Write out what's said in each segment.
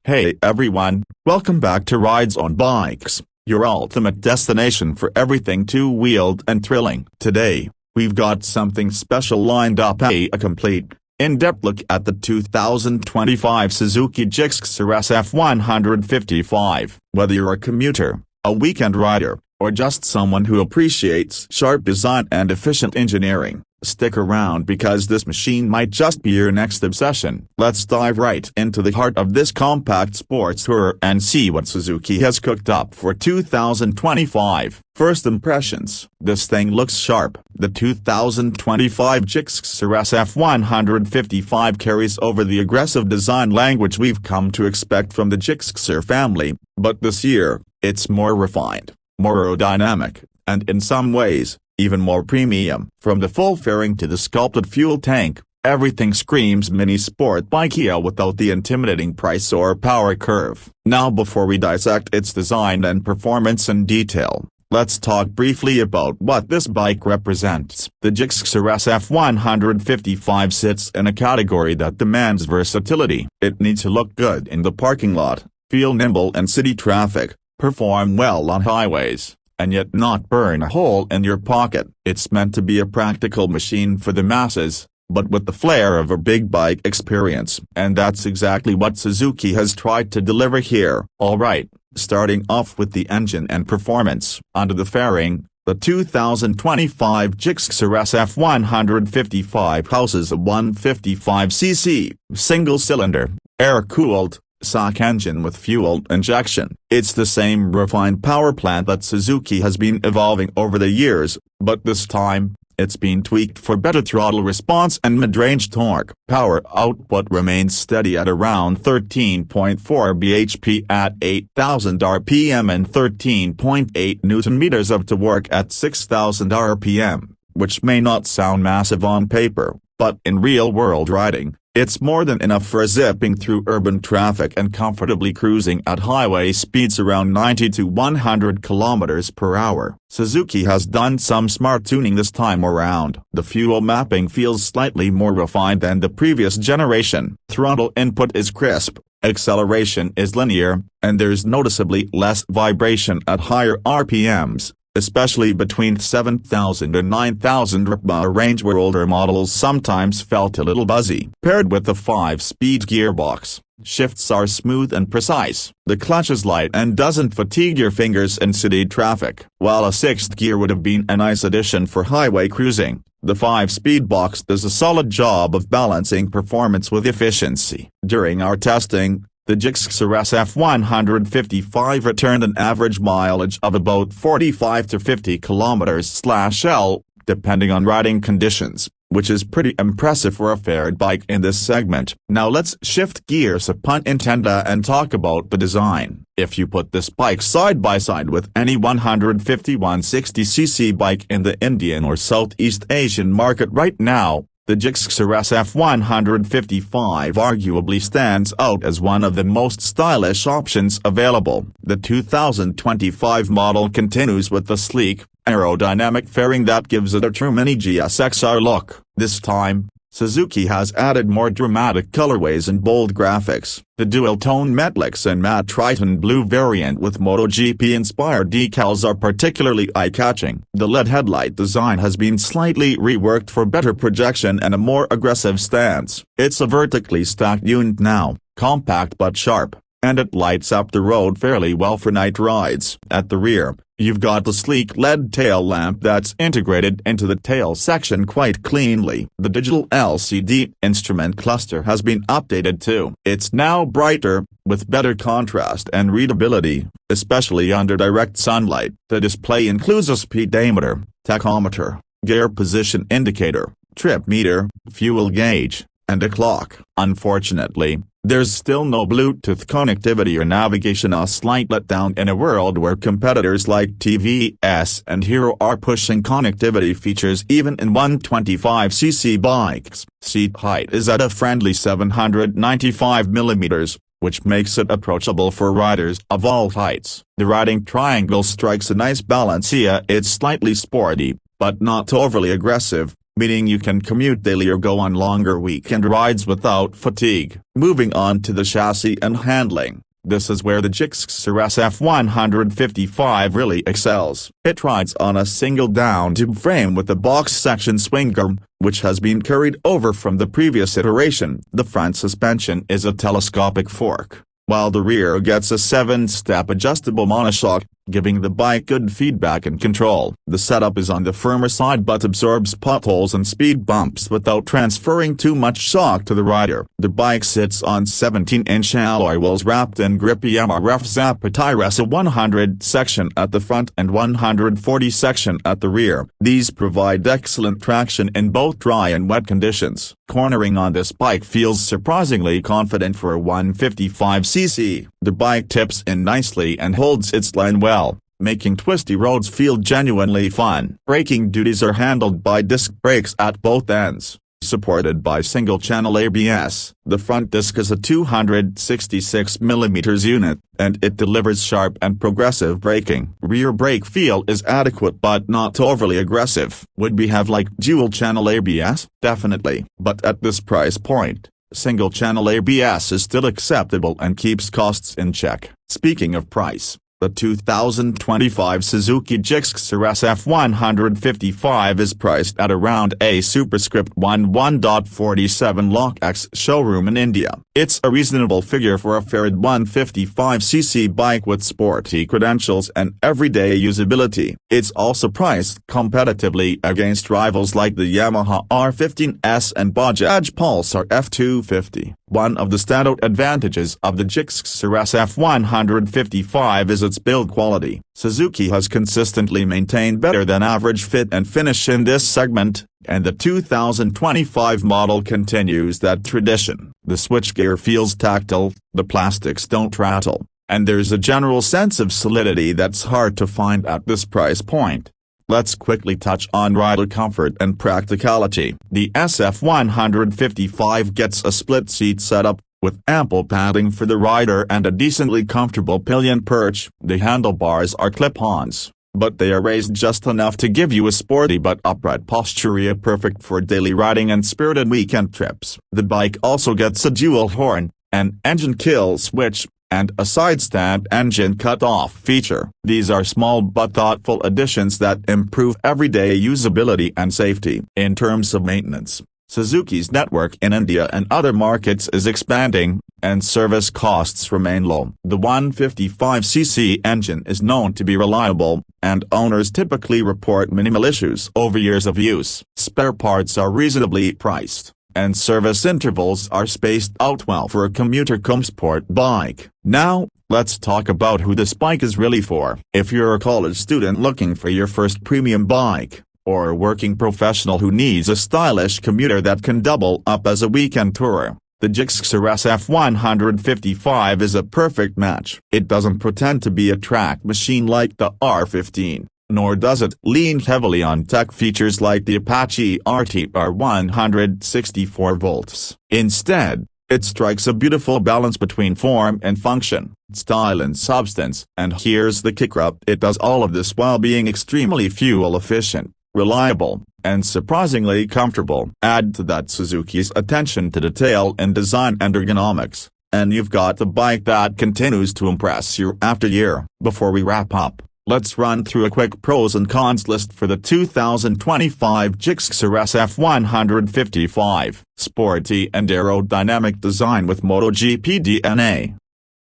Hey everyone, welcome back to Ridezone Bikes, your ultimate destination for everything two-wheeled and thrilling. Today, we've got something special lined up, a complete, in-depth look at the 2025 Suzuki Gixxer SF 155. Whether you're a commuter, a weekend rider, or just someone who appreciates sharp design and efficient engineering, stick around because this machine might just be your next obsession. Let's dive right into the heart of this compact sports tour and see what Suzuki has cooked up for 2025. First impressions. This thing looks sharp. The 2025 Gixxer SF 155 carries over the aggressive design language we've come to expect from the Gixxer family, but this year, it's more refined, more aerodynamic, and in some ways, even more premium. From the full fairing to the sculpted fuel tank, everything screams mini sport bike without the intimidating price or power curve. Now before we dissect its design and performance in detail, let's talk briefly about what this bike represents. The Gixxer SF 155 sits in a category that demands versatility. It needs to look good in the parking lot, feel nimble in city traffic, perform well on highways, and yet not burn a hole in your pocket. It's meant to be a practical machine for the masses, but with the flair of a big bike experience. And that's exactly what Suzuki has tried to deliver here. Alright, starting off with the engine and performance. Under the fairing, the 2025 Gixxer SF 155 houses a 155cc, single-cylinder, air-cooled, SOC engine with fuel injection. It's the same refined power plant that Suzuki has been evolving over the years, but this time, it's been tweaked for better throttle response and mid-range torque. Power output remains steady at around 13.4 bhp at 8,000 rpm and 13.8 Nm of torque at 6,000 rpm, which may not sound massive on paper, but in real-world riding, it's more than enough for zipping through urban traffic and comfortably cruising at highway speeds around 90 to 100 km per hour. Suzuki has done some smart tuning this time around. The fuel mapping feels slightly more refined than the previous generation. Throttle input is crisp, acceleration is linear, and there's noticeably less vibration at higher RPMs, especially between 7,000 and 9,000 rpm range where older models sometimes felt a little buzzy. Paired with the 5-speed gearbox, shifts are smooth and precise. The clutch is light and doesn't fatigue your fingers in city traffic. While a 6th gear would have been a nice addition for highway cruising, the 5-speed box does a solid job of balancing performance with efficiency. During our testing, the Gixxer SF 155 returned an average mileage of about 45 to 50 km/L, depending on riding conditions, which is pretty impressive for a faired bike in this segment. Now let's shift gears, pun intended, and talk about the design. If you put this bike side by side with any 150-160cc bike in the Indian or Southeast Asian market right now, the Gixxer SF 155 arguably stands out as one of the most stylish options available. The 2025 model continues with the sleek, aerodynamic fairing that gives it a true mini GSXR look. This time, Suzuki has added more dramatic colorways and bold graphics. The dual-tone metallics and matte Triton blue variant with MotoGP-inspired decals are particularly eye-catching. The LED headlight design has been slightly reworked for better projection and a more aggressive stance. It's a vertically stacked unit now, compact but sharp, and it lights up the road fairly well for night rides. At the rear, you've got the sleek LED tail lamp that's integrated into the tail section quite cleanly. The digital LCD instrument cluster has been updated too. It's now brighter, with better contrast and readability, especially under direct sunlight. The display includes a speedometer, tachometer, gear position indicator, trip meter, fuel gauge, and a clock. Unfortunately, there's still no Bluetooth connectivity or navigation, a slight letdown in a world where competitors like TVS and Hero are pushing connectivity features even in 125cc bikes. Seat height is at a friendly 795 mm, which makes it approachable for riders of all heights. The riding triangle strikes a nice balance here. It's slightly sporty, but not overly aggressive, meaning you can commute daily or go on longer weekend rides without fatigue. Moving on to the chassis and handling. This is where the Gixxer SF 155 really excels. It rides on a single down-tube frame with a box section swing arm, which has been carried over from the previous iteration. The front suspension is a telescopic fork, while the rear gets a 7-step adjustable monoshock, giving the bike good feedback and control. The setup is on the firmer side but absorbs potholes and speed bumps without transferring too much shock to the rider. The bike sits on 17-inch alloy wheels wrapped in grippy MRF Zapatires, a 100 section at the front and 140 section at the rear. These provide excellent traction in both dry and wet conditions. Cornering on this bike feels surprisingly confident for a 155cc. The bike tips in nicely and holds its line well, making twisty roads feel genuinely fun. Braking duties are handled by disc brakes at both ends, supported by single-channel ABS. The front disc is a 266mm unit, and it delivers sharp and progressive braking. Rear brake feel is adequate but not overly aggressive. Would we have liked dual-channel ABS? Definitely. But at this price point, single-channel ABS is still acceptable and keeps costs in check. Speaking of price, the 2025 Suzuki Gixxer SF 155 is priced at around a superscript 1.47 lakh ex showroom in India. It's a reasonable figure for a fair 155cc bike with sporty credentials and everyday usability. It's also priced competitively against rivals like the Yamaha R15S and Bajaj Pulsar F250. One of the standout advantages of the Gixxer SF 155 is its build quality. Suzuki has consistently maintained better than average fit and finish in this segment, and the 2025 model continues that tradition. The switchgear feels tactile, the plastics don't rattle, and there's a general sense of solidity that's hard to find at this price point. Let's quickly touch on rider comfort and practicality. The SF 155 gets a split-seat setup, with ample padding for the rider and a decently comfortable pillion perch. The handlebars are clip-ons, but they are raised just enough to give you a sporty but upright posture, perfect for daily riding and spirited weekend trips. The bike also gets a dual horn, an engine kill switch, and a side-stand engine cut-off feature. These are small but thoughtful additions that improve everyday usability and safety. In terms of maintenance, Suzuki's network in India and other markets is expanding, and service costs remain low. The 155cc engine is known to be reliable, and owners typically report minimal issues over years of use. Spare parts are reasonably priced, and service intervals are spaced out well for a commuter sport bike. Now, let's talk about who this bike is really for. If you're a college student looking for your first premium bike, or a working professional who needs a stylish commuter that can double up as a weekend tourer, the Gixxer SF 155 is a perfect match. It doesn't pretend to be a track machine like the R15. Nor does it lean heavily on tech features like the Apache RTR 164 volts. Instead, it strikes a beautiful balance between form and function, style and substance. And here's the kicker: it does all of this while being extremely fuel efficient, reliable, and surprisingly comfortable. Add to that Suzuki's attention to detail in design and ergonomics, and you've got the bike that continues to impress year after year. Before we wrap up, let's run through a quick pros and cons list for the 2025 Gixxer SF 155. Sporty and aerodynamic design with MotoGP DNA.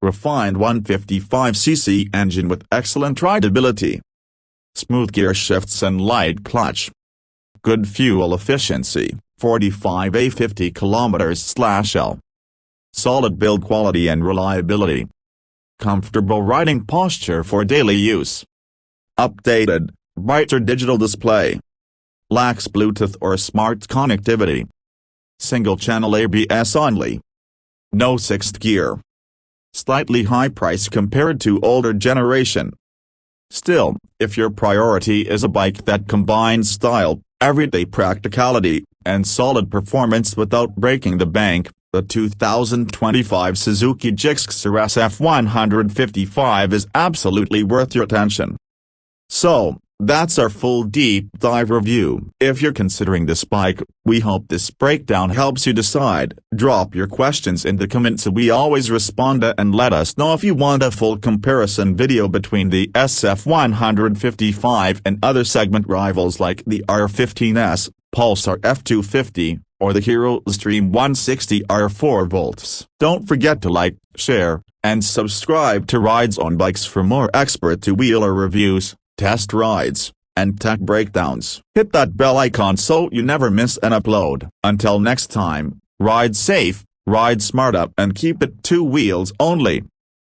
Refined 155cc engine with excellent rideability. Smooth gear shifts and light clutch. Good fuel efficiency, 45 50 km/L. Solid build quality and reliability. Comfortable riding posture for daily use. Updated, brighter digital display. Lacks Bluetooth or smart connectivity. Single-channel ABS only. No sixth gear. Slightly high price compared to older generation. Still, if your priority is a bike that combines style, everyday practicality, and solid performance without breaking the bank, the 2025 Suzuki Gixxer SF 155 is absolutely worth your attention. So, That's our full deep dive review. If you're considering this bike, we hope this breakdown helps you decide. Drop your questions in the comments so we always respond, and let us know if you want a full comparison video between the SF155 and other segment rivals like the R15S, Pulsar F250, or the Hero Stream 160R 4V. Don't forget to like, share, and subscribe to Ridezone Bikes for more expert two-wheeler reviews, test rides, and tech breakdowns. Hit that bell icon so you never miss an upload. Until next time, ride safe, ride smart up, and keep it two wheels only.